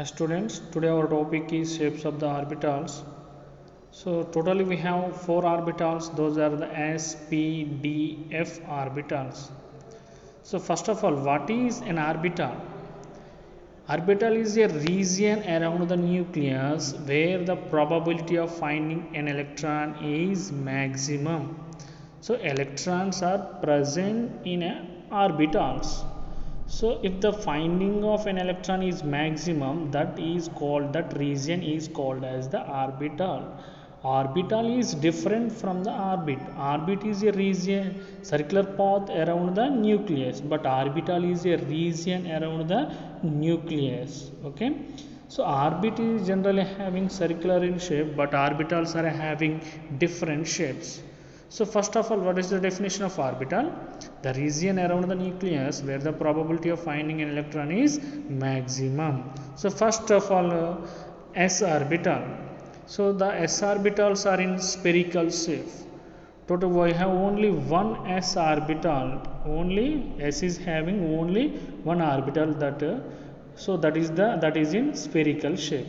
Students, today our topic is shapes of the orbitals. So totally we have four orbitals. Those are the s, p, d, f orbitals. So first of all, what is an orbital? Orbital is a region around the nucleus where the probability of finding an electron is maximum. So electrons are present in orbitals. So if the finding of an electron is maximum, that region is called as the orbital. Orbital is different from the orbit. Orbit is a region, circular path around the nucleus, but orbital is a region around the nucleus. Okay. So orbit is generally having circular in shape, but orbitals are having different shapes. So first of all, what is the definition of orbital? The region around the nucleus where the probability of finding an electron is maximum. So first of all, s orbital. So the s orbitals are in spherical shape. Total we have only one s orbital. Only s is having only one orbital that is in spherical shape.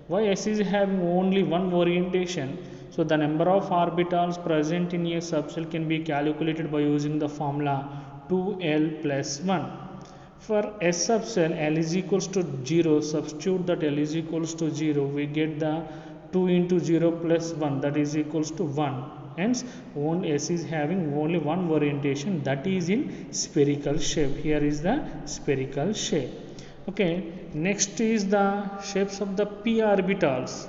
Why s is having only one orientation? So the number of orbitals present in a subshell can be calculated by using the formula 2l plus 1. For S subshell L is equals to 0, substitute that L is equals to 0, we get the 2 into 0 plus 1, that is equals to 1. Hence, S is having only one orientation, that is in spherical shape. Here is the spherical shape. Okay, next is the shapes of the p orbitals.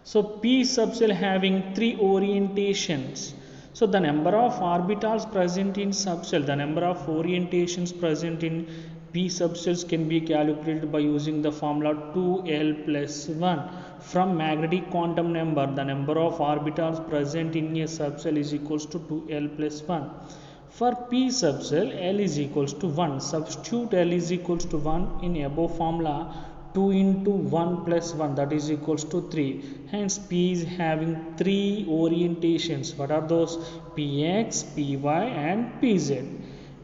So p subshell having three orientations. So the number of orbitals present in subshell, the number of orientations present in p subshells can be calculated by using the formula 2l plus 1. From magnetic quantum number, the number of orbitals present in a subshell is equals to 2l plus 1. For p subshell, L is equals to 1. Substitute L is equals to 1 in above formula. 2 into 1 plus 1, that is equals to 3. Hence p is having three orientations. What are those? Px, py and pz.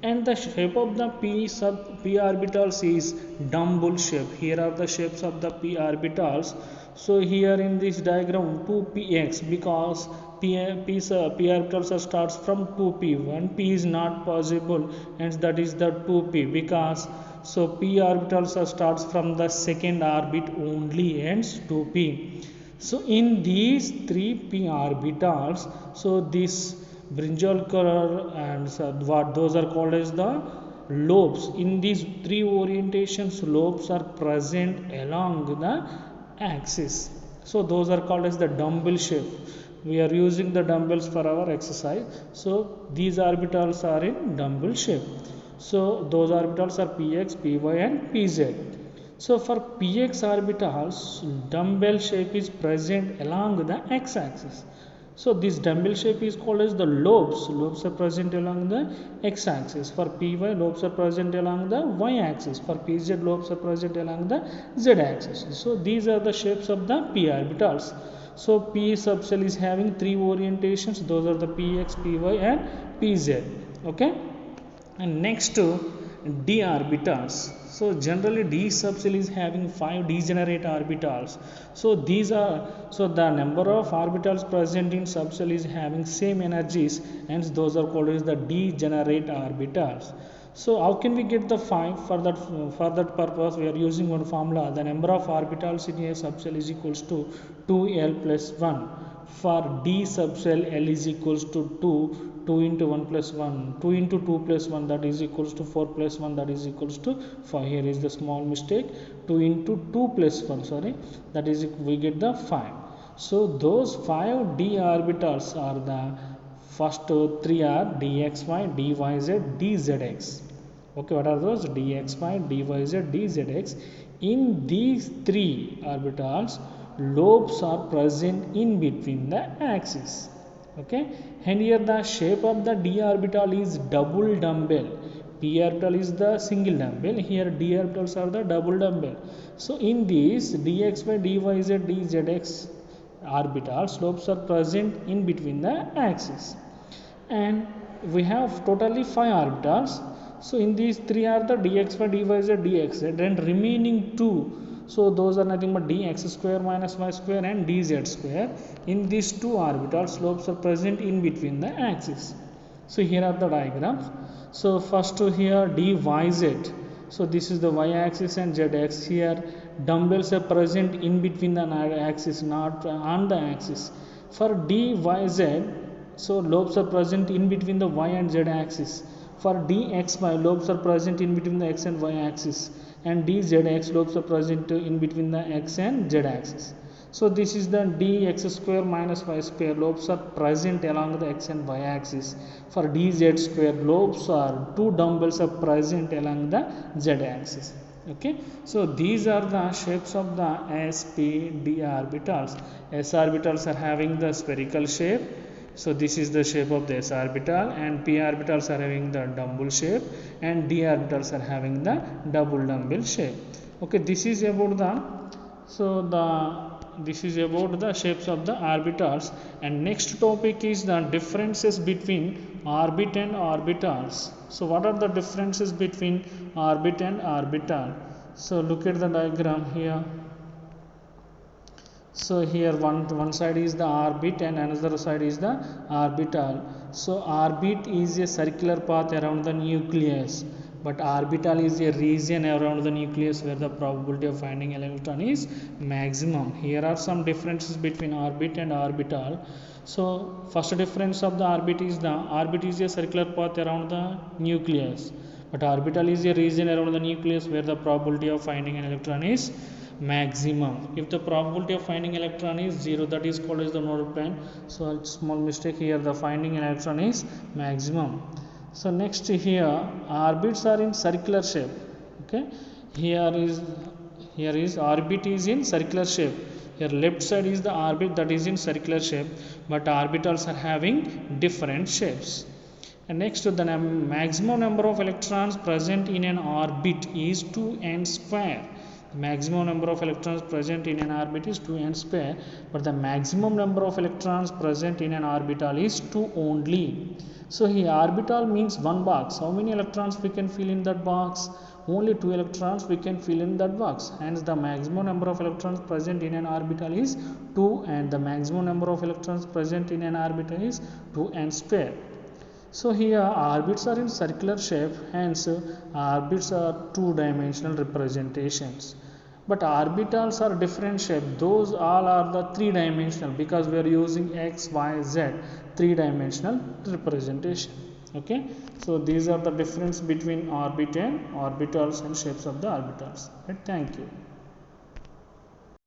And the shape of the p orbitals is dumbbell shape. Here are the shapes of the p orbitals. So here in this diagram 2px, because p orbitals starts from 2p. 1p is not possible, hence that is the 2p, because so p orbitals starts from the second orbit only, hence 2p. So in these three p orbitals, so this brinjal color and what those are called as the lobes. In these three orientations, lobes are present along the axis. So those are called as the dumbbell shape. We are using the dumbbells for our exercise. So these orbitals are in dumbbell shape. So those orbitals are px, py and pz. So for px orbitals, dumbbell shape is present along the x-axis. So this dumbbell shape is called as the lobes. Lobes are present along the x-axis. For py, lobes are present along the y-axis. For pz, lobes are present along the z-axis. So these are the shapes of the p orbitals. So p subshell is having three orientations. Those are the px, py and pz. Okay. And next to d orbitals. So generally d subshell is having 5 degenerate orbitals. So the number of orbitals present in subshell is having same energies, hence those are called as the degenerate orbitals. So how can we get the 5? For that purpose we are using one formula. The number of orbitals in a subshell is equals to 2l plus 1. For d subshell L is equals to 2 into 1 plus 1, 2 into 2 plus 1, that is equals to 4 plus 1, that is equals to 5. Here is the small mistake, 2 into 2 plus 1, sorry, that is we get the 5. So those 5 d orbitals are the first three are dxy, dyz, dzx. Okay, what are those? dxy, dyz, dzx. In these three orbitals, lobes are present in between the axis. Okay, and here the shape of the d orbital is double dumbbell. P orbital is the single dumbbell. Here d orbitals are the double dumbbell. So in these dxy, dyz, dzx orbitals, lobes are present in between the axis. And we have totally 5 orbitals. So in these three are the dxy, dyz, dxz, and remaining 2 So those are nothing but dx square minus y square and dz square. In these two orbital slopes are present in between the axis. So here are the diagrams. So first here dyz. So this is the y-axis and z-axis. Here dumbbells are present in between the axis, not on the axis. For dyz, so lobes are present in between the y and z axis. For dxy, lobes are present in between the x and y axis, and dzx, lobes are present in between the x and z axis. So this is the dx square minus y square, lobes are present along the x and y axis. For dz square, lobes are two dumbbells are present along the z axis. Okay, so these are the shapes of the s, p, d orbitals. S orbitals are having the spherical shape. So this is the shape of the s orbital, and p orbitals are having the dumbbell shape, and d orbitals are having the double dumbbell shape. Okay, this is about the shapes of the orbitals. And next topic is the differences between orbit and orbitals. So what are the differences between orbit and orbital? So look at the diagram here. So here one side is the orbit and another side is the orbital. So orbit is a circular path around the nucleus, but orbital is a region around the nucleus where the probability of finding an electron is maximum. Here are some differences between orbit and orbital. So first difference of the orbit is a circular path around the nucleus, but orbital is a region around the nucleus where the probability of finding an electron is maximum. If the probability of finding electron is 0, that is called as the nodal plane. So a small mistake here, the finding an electron is maximum. So next here, orbits are in circular shape. Okay, here is orbit is in circular shape. Here left side is the orbit that is in circular shape, but orbitals are having different shapes. And next, the maximum number of electrons present in an orbit is 2n square. The maximum number of electrons present in an orbit is 2n square, but the maximum number of electrons present in an orbital is 2 only. So here orbital means one box. How many electrons we can fill in that box? Only 2 electrons we can fill in that box. Hence the maximum number of electrons present in an orbital is 2, and the maximum number of electrons present in an orbital is 2n square. So here orbits are in circular shape, hence orbits are two-dimensional representations. But orbitals are different shape. Those all are the three-dimensional because we are using x, y, z, three-dimensional representation. Okay, so these are the difference between orbit and orbitals and shapes of the orbitals. Right? Thank you.